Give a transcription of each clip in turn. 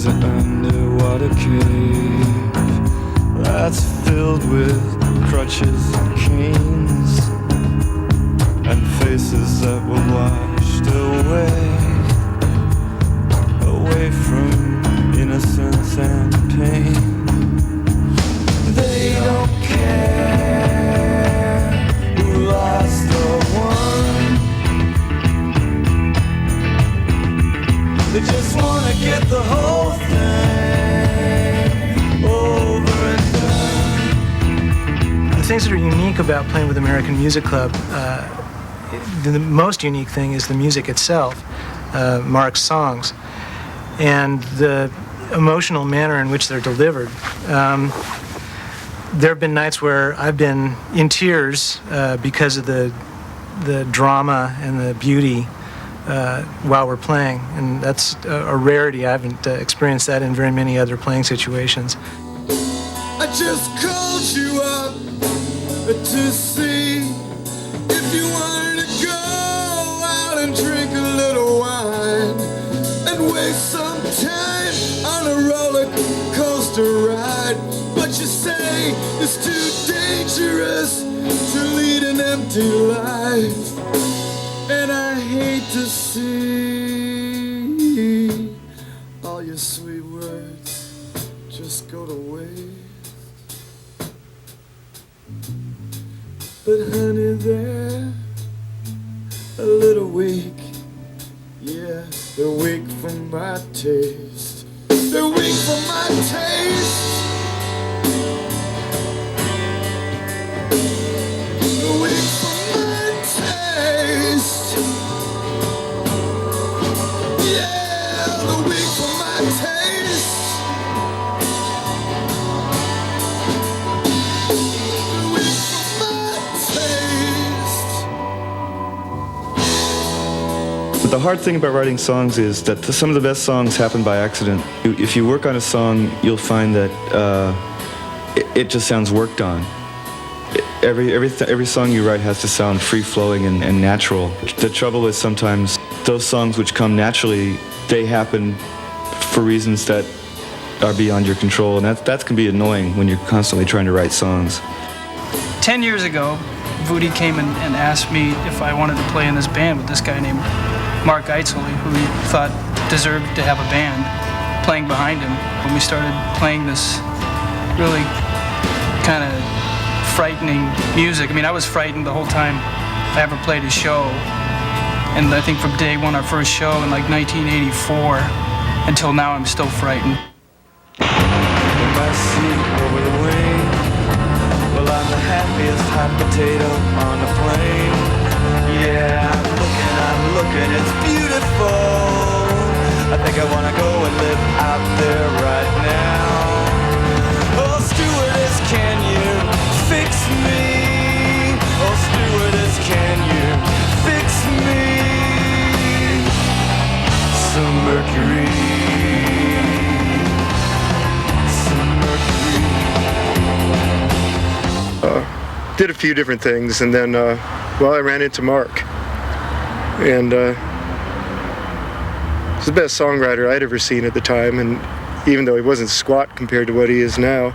There's an underwater cave that's filled with crutches and canes and faces that were washed away from innocence and pain. They don't care who lost or won. They just wanna get the whole thing over and done. The things that are unique about playing with American Music Club, the most unique thing is the music itself, Mark's songs, and the emotional manner in which they're delivered. There have been nights where I've been in tears because of the drama and the beauty while we're playing, and that's a rarity. I haven't experienced that in very many other playing situations. I just called you up to see if you wanted to go out and drink a little wine and waste some time on a roller coaster ride. But you say it's too dangerous to lead an empty life, and I hate to see all your sweet words just go to waste. But honey, they're a little weak. Yeah, they're weak for my taste. They're weak for my taste. They're weak for my taste. Yeah, they're weak for my taste. They're weak for my taste. The hard thing about writing songs is that some of the best songs happen by accident. If you work on a song, you'll find that it just sounds worked on. Every song you write has to sound free-flowing and natural. The trouble is sometimes those songs which come naturally, they happen for reasons that are beyond your control, and that can be annoying when you're constantly trying to write songs. 10 years ago, Voodie came and asked me if I wanted to play in this band with this guy named Mark Eitzel, who he thought deserved to have a band playing behind him. When we started playing this really kind of frightening music, I mean, I was frightened the whole time I ever played a show. And I think from day one, our first show in like 1984, until now, I'm still frightened. In my seat over the wing, well, I'm the happiest hot potato on the plane. Yeah, I'm looking, it's beautiful. I think I wanna go and live out there right now. Oh, stewardess, can you fix me? Oh, stewardess, can you fix me? Some mercury. Did a few different things, and then I ran into Mark, and he's the best songwriter I'd ever seen at the time, and even though he wasn't squat compared to what he is now,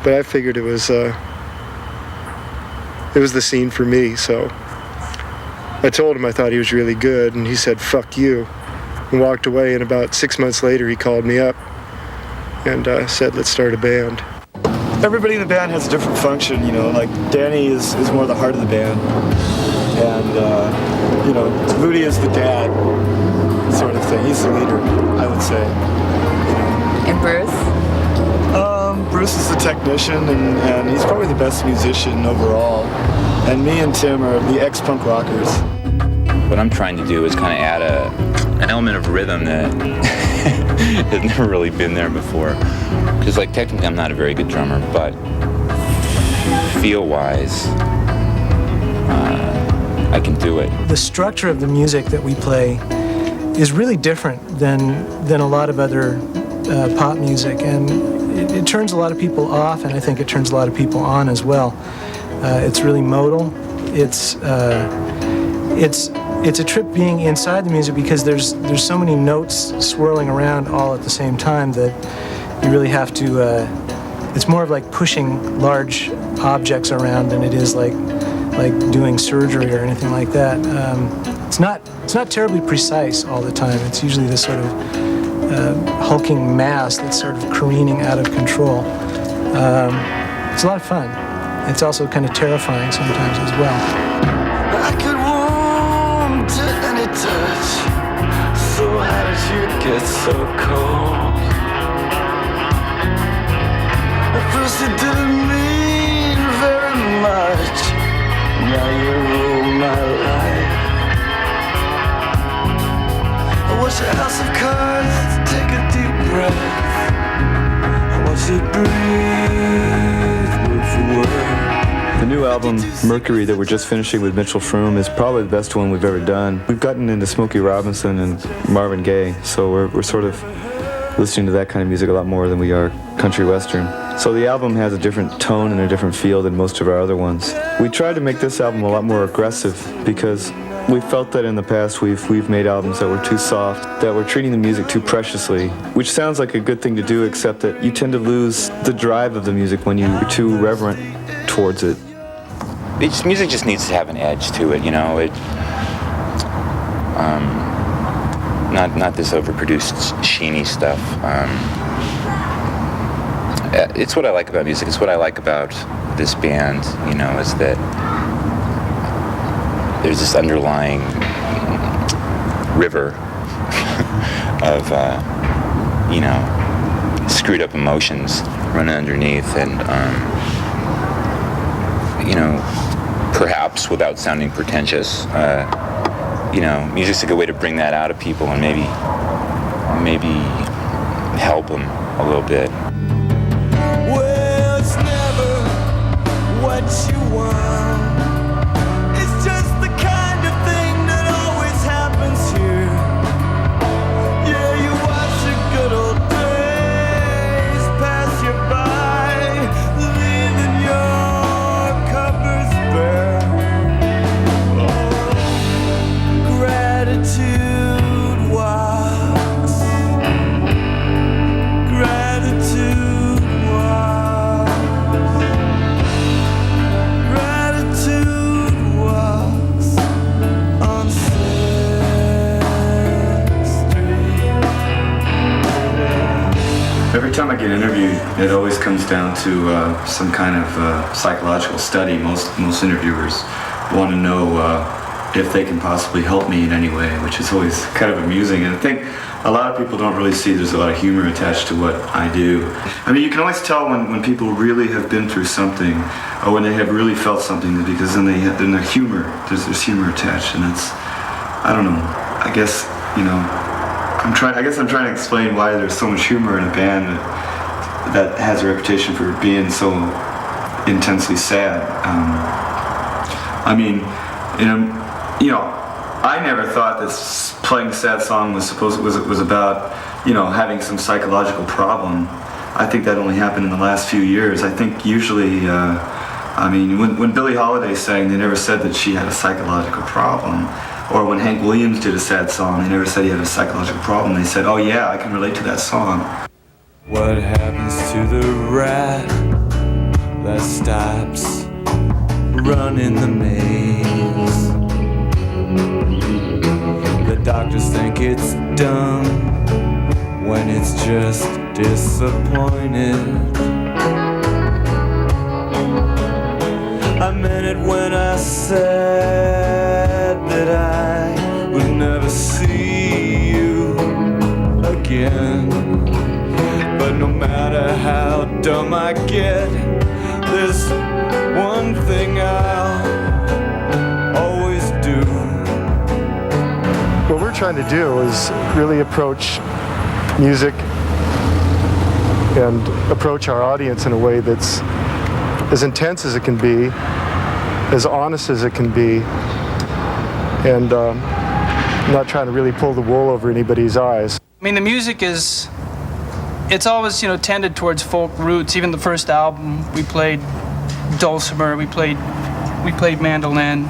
but I figured it was the scene for me. So I told him I thought he was really good, and he said fuck you and walked away. And about 6 months later he called me up and said let's start a band. Everybody in the band has a different function, you know, like Danny is more the heart of the band, and you know, Voodie is the dad sort of thing. He's the leader, I would say. And Bruce? Bruce is the technician, and he's probably the best musician overall. And me and Tim are the ex-punk rockers. What I'm trying to do is kind of add an element of rhythm that has never really been there before. Because, like, technically I'm not a very good drummer, but feel-wise, I can do it. The structure of the music that we play is really different than a lot of other pop music, and it turns a lot of people off, and I think it turns a lot of people on as well. It's really modal. It's it's a trip being inside the music because there's so many notes swirling around all at the same time that you really have to. It's more of like pushing large objects around than it is like doing surgery or anything like that. It's not terribly precise all the time. It's usually this sort of hulking mass that's sort of careening out of control. It's a lot of fun. It's also kind of terrifying sometimes as well. I could warm to any touch. So how did you get so cold? At first it didn't mean very much. Now you rule my life. I watch a house of cards take a deep breath. I watch it breathe word for word. The new album, Mercury, that we're just finishing with Mitchell Froom is probably the best one we've ever done. We've gotten into Smokey Robinson and Marvin Gaye, so we're sort of listening to that kind of music a lot more than we are country western. So the album has a different tone and a different feel than most of our other ones. We tried to make this album a lot more aggressive because we felt that in the past we've made albums that were too soft, that were treating the music too preciously, which sounds like a good thing to do, except that you tend to lose the drive of the music when you're too reverent towards it. Music just needs to have an edge to it, you know. Not this overproduced, sheeny stuff. It's what I like about music. It's what I like about this band, you know, is that there's this underlying river of, you know, screwed up emotions running underneath, and, you know, perhaps without sounding pretentious, you know, music's a good way to bring that out of people and maybe help them a little bit. Well, it's never what you want. It's just the kind of thing that always happens here. Yeah, you watch the good old days pass you by, leaving your cupboards bare. Oh, gratitude walks. Gratitude walks. Gratitude walks on 6th Street. Every time I get interviewed, it always comes down to some kind of psychological study. Most interviewers want to know if they can possibly help me in any way, which is always kind of amusing. And I think a lot of people don't really see there's a lot of humor attached to what I do. I mean, you can always tell when people really have been through something, or when they have really felt something, because then the humor, there's humor attached, and it's, I don't know, I guess, you know, I'm trying to explain why there's so much humor in a band that has a reputation for being so intensely sad. I mean, you know, I never thought this playing a sad song was about, you know, having some psychological problem. I think that only happened in the last few years. I think usually, I mean, when Billie Holiday sang, they never said that she had a psychological problem. Or when Hank Williams did a sad song, they never said he had a psychological problem. They said, oh yeah, I can relate to that song. What happens to the rat that stops running the maze? The doctors think it's dumb when it's just disappointed. I meant it when I said that I would never see you again. But no matter how dumb I get, there's one thing I'll always do. What we're trying to do is really approach music and approach our audience in a way that's as intense as it can be, as honest as it can be, and not trying to really pull the wool over anybody's eyes. I mean, the music it's always, you know, tended towards folk roots. Even the first album, we played dulcimer, we played mandolin.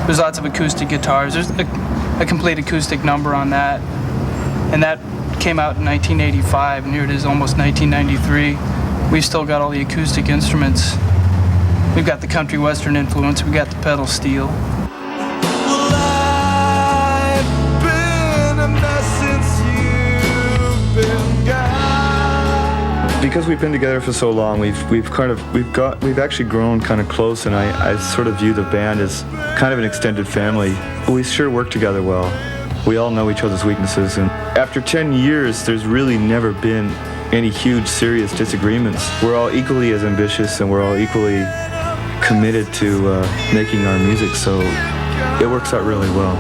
There's lots of acoustic guitars. There's a complete acoustic number on that. And that came out in 1985, and here it is almost 1993. We've still got all the acoustic instruments. We've got the country western influence, we've got the pedal steel. Well, I've been a mess since you've been gone. Because we've been together for so long, we've actually grown kind of close, and I sort of view the band as kind of an extended family. We sure work together well. We all know each other's weaknesses, and after 10 years, there's really never been any huge, serious disagreements. We're all equally as ambitious, and we're all equally committed to making our music, so it works out really well.